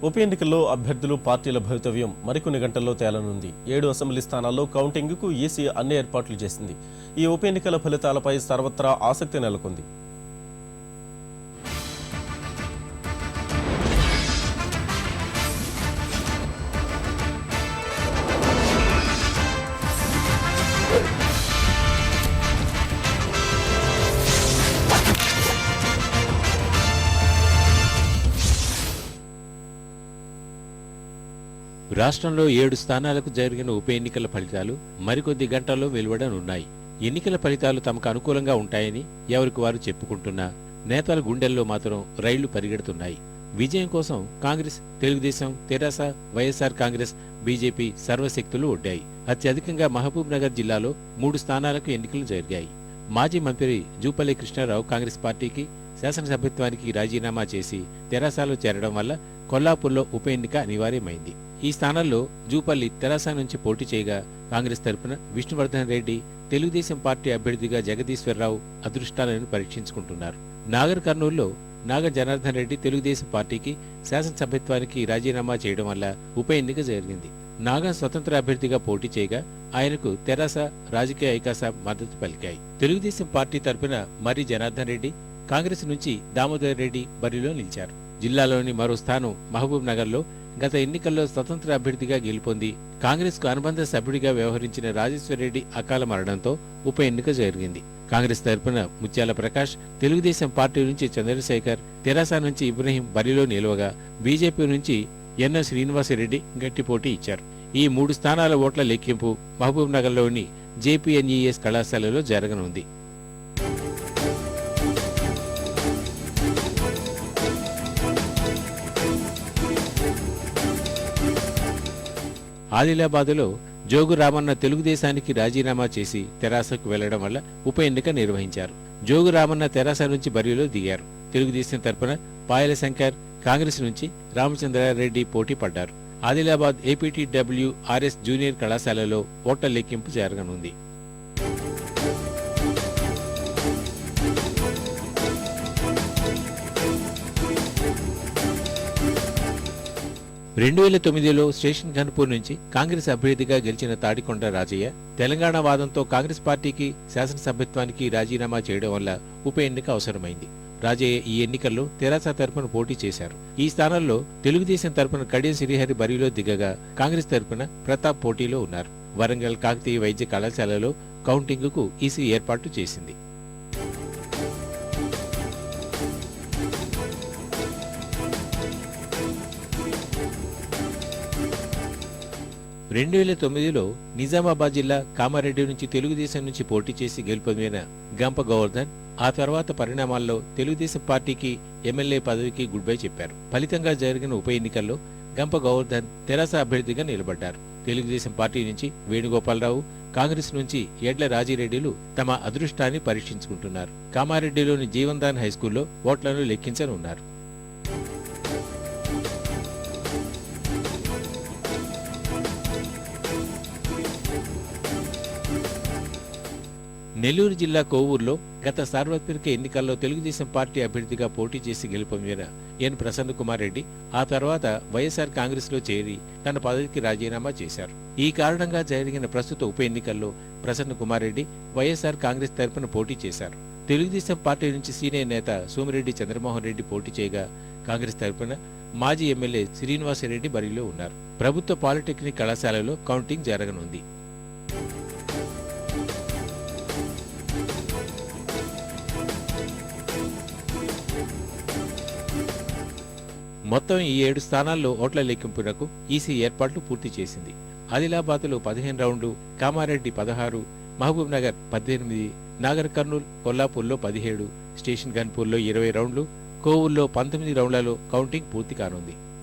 ఉప ఎన్నికల్లో అభ్యర్థులు పార్టీల భవితవ్యం మరికొన్ని గంటల్లో తేలనుంది. 7 అసెంబ్లీ స్థానాల్లో కౌంటింగ్కు ఈసీ అన్ని ఏర్పాట్లు చేసింది. ఈ ఉప ఎన్నికల ఫలితాలపై సర్వత్రా ఆసక్తి నెలకొంది. రాష్ట్రంలో 7 స్థానాలకు జరిగిన ఉప ఎన్నికల ఫలితాలు మరికొద్ది గంటల్లో వెలువడనున్నాయి. ఎన్నికల ఫలితాలు తమకు అనుకూలంగా ఉంటాయని ఎవరికి వారు చెప్పుకుంటున్నా నేతల గుండెల్లో మాత్రం రైళ్లు పరిగెడుతున్నాయి. విజయం కోసం కాంగ్రెస్, తెలుగుదేశం, తెరాస, వైఎస్ఆర్ కాంగ్రెస్, బీజేపీ సర్వశక్తులు ఒడ్డాయి. అత్యధికంగా మహబూబ్ నగర్ జిల్లాలో 3 స్థానాలకు ఎన్నికలు జరిగాయి. మాజీ మంత్రి జూపల్లి కృష్ణారావు కాంగ్రెస్ పార్టీకి శాసనసభ్యత్వానికి రాజీనామా చేసి తెరాసలో చేరడం వల్ల కొల్లాపూర్లో ఉప ఎన్నిక అనివార్యమైంది. ఈ స్థానంలో జూపల్లి తెరాస నుంచి పోటీ చేయగా కాంగ్రెస్ తరపున విష్ణువర్ధన్ రెడ్డి, తెలుగుదేశం పార్టీ అభ్యర్థిగా జగదీశ్వరరావు అదృష్టాలను పరీక్షించుకుంటున్నారు. నాగర్ కర్నూలులో నాగ జనార్దన్ రెడ్డి తెలుగుదేశం పార్టీకి శాసనసభ్యత్వానికి రాజీనామా చేయడం వల్ల ఉప ఎన్నిక జరిగింది. నాగా స్వతంత్ర అభ్యర్థిగా పోటీ చేయగా ఆయనకు తెరాస, రాజకీయ ఐకాస మద్దతు పలికాయి. తెలుగుదేశం పార్టీ తరపున మర్రి జనార్దన్ రెడ్డి, కాంగ్రెస్ నుంచి దామోదర్ రెడ్డి బరిలో నిలిచారు. జిల్లాలోని మరో స్థానం మహబూబ్ నగర్లో గత ఎన్నికల్లో స్వతంత్ర అభ్యర్థిగా గెలుపొంది కాంగ్రెస్ కు అనుబంధ సభ్యుడిగా వ్యవహరించిన రాజేశ్వరరెడ్డి అకాల మరణంతో ఉప ఎన్నిక జరిగింది. కాంగ్రెస్ తరపున ముత్యాల ప్రకాష్, తెలుగుదేశం పార్టీ నుంచి చంద్రశేఖర్, తెరాస నుంచి ఇబ్రహీం బరిలో నిలవగా బీజేపీ నుంచి ఎన్ఎస్ శ్రీనివాసరెడ్డి గట్టి పోటీ ఇచ్చారు. ఈ 3 స్థానాల ఓట్ల లెక్కింపు మహబూబ్ నగర్లోని జేపీఎన్ఈఎస్ కళాశాలలో జరగనుంది. ఆదిలాబాదులో జోగు రామన్న తెలుగుదేశానికి రాజీనామా చేసి తెరాసకు వెళ్లడం వల్ల ఉప ఎన్నిక నిర్వహించారు. జోగు రామన్న తెరాస నుంచి బరిలో దిగారు. తెలుగుదేశం తరపున పాయల శంకర్, కాంగ్రెస్ నుంచి రామచంద్రారెడ్డి పోటీ పడ్డారు. ఆదిలాబాద్ ఏపీటీడబ్ల్యూఆర్ఎస్ జూనియర్ కళాశాలలో ఓట్ల లెక్కింపు జరగనుంది. (2009) స్టేషన్ ఘన్పూర్ నుంచి కాంగ్రెస్ అభ్యర్థిగా గెలిచిన తాడికొండ రాజయ్య తెలంగాణ వాదంతో కాంగ్రెస్ పార్టీకి శాసనసభ్యత్వానికి రాజీనామా చేయడం వల్ల ఉప ఎన్నిక అవసరమైంది. రాజయ్య ఈ ఎన్నికల్లో తెరాస తరపున పోటీ చేశారు. ఈ స్థానంలో తెలుగుదేశం తరపున కడియం శ్రీహరి బరిలో దిగగా కాంగ్రెస్ తరపున ప్రతాప్ పోటీలో ఉన్నారు. వరంగల్ కాకతీయ వైద్య కళాశాలలో కౌంటింగుకు ఈసీ ఏర్పాటు చేసింది. 2009లో నిజామాబాద్ జిల్లా కామారెడ్డి నుంచి తెలుగుదేశం నుంచి పోటీ చేసి గెలుపొందిన గంప గోవర్ధన్ ఆ తర్వాత పరిణామాల్లో తెలుగుదేశం పార్టీకి ఎమ్మెల్యే పదవికి గుడ్ బై చెప్పారు. ఫలితంగా జరిగిన ఉప ఎన్నికల్లో గంప గోవర్ధన్ తెరాస అభ్యర్థిగా నిలబడ్డారు. తెలుగుదేశం పార్టీ నుంచి వేణుగోపాలరావు, కాంగ్రెస్ నుంచి ఎడ్ల రాజిరెడ్డిలు తమ అదృష్టాన్ని పరీక్షించుకుంటున్నారు. కామారెడ్డిలోని జీవన్దాన్ హైస్కూల్లో ఓట్లను లెక్కించనున్నారు. నెల్లూరు జిల్లా కోవూరులో గత సార్వత్రిక ఎన్నికల్లో తెలుగుదేశం పార్టీ అభ్యర్థిగా పోటీ చేసి గెలుపొందిన ఎన్ ప్రసన్న కుమార్ రెడ్డి ఆ తర్వాత వైఎస్ఆర్ కాంగ్రెస్ లో చేరి తన పదవికి రాజీనామా చేశారు. ఈ కారణంగా జరిగిన ప్రస్తుత ఉప ఎన్నికల్లో ప్రసన్న కుమార్ రెడ్డి వైఎస్ఆర్ కాంగ్రెస్ తరపున పోటీ చేశారు. తెలుగుదేశం పార్టీ నుంచి సీనియర్ నేత సోమిరెడ్డి చంద్రమోహన్ రెడ్డి పోటీ చేయగా కాంగ్రెస్ తరపున మాజీ ఎమ్మెల్యే శ్రీనివాసరెడ్డి బరిలో ఉన్నారు. ప్రభుత్వ పాలిటెక్నిక్ కళాశాలలో కౌంటింగ్ జరగనుంది. మొత్తం ఈ 7 స్థానాల్లో ఓట్ల లెక్కింపునకు ఈసీ ఏర్పాట్లు పూర్తి చేసింది. ఆదిలాబాద్లో 15 రౌండ్లు, కామారెడ్డి 16, మహబూబ్ నగర్ 18, నాగర్ కర్నూల్, కొల్లాపూర్లో 17, స్టేషన్ ఘన్పూర్లో 20 రౌండ్లు, కోవూరులో 19 రౌండ్లలో కౌంటింగ్ పూర్తి కానుంది.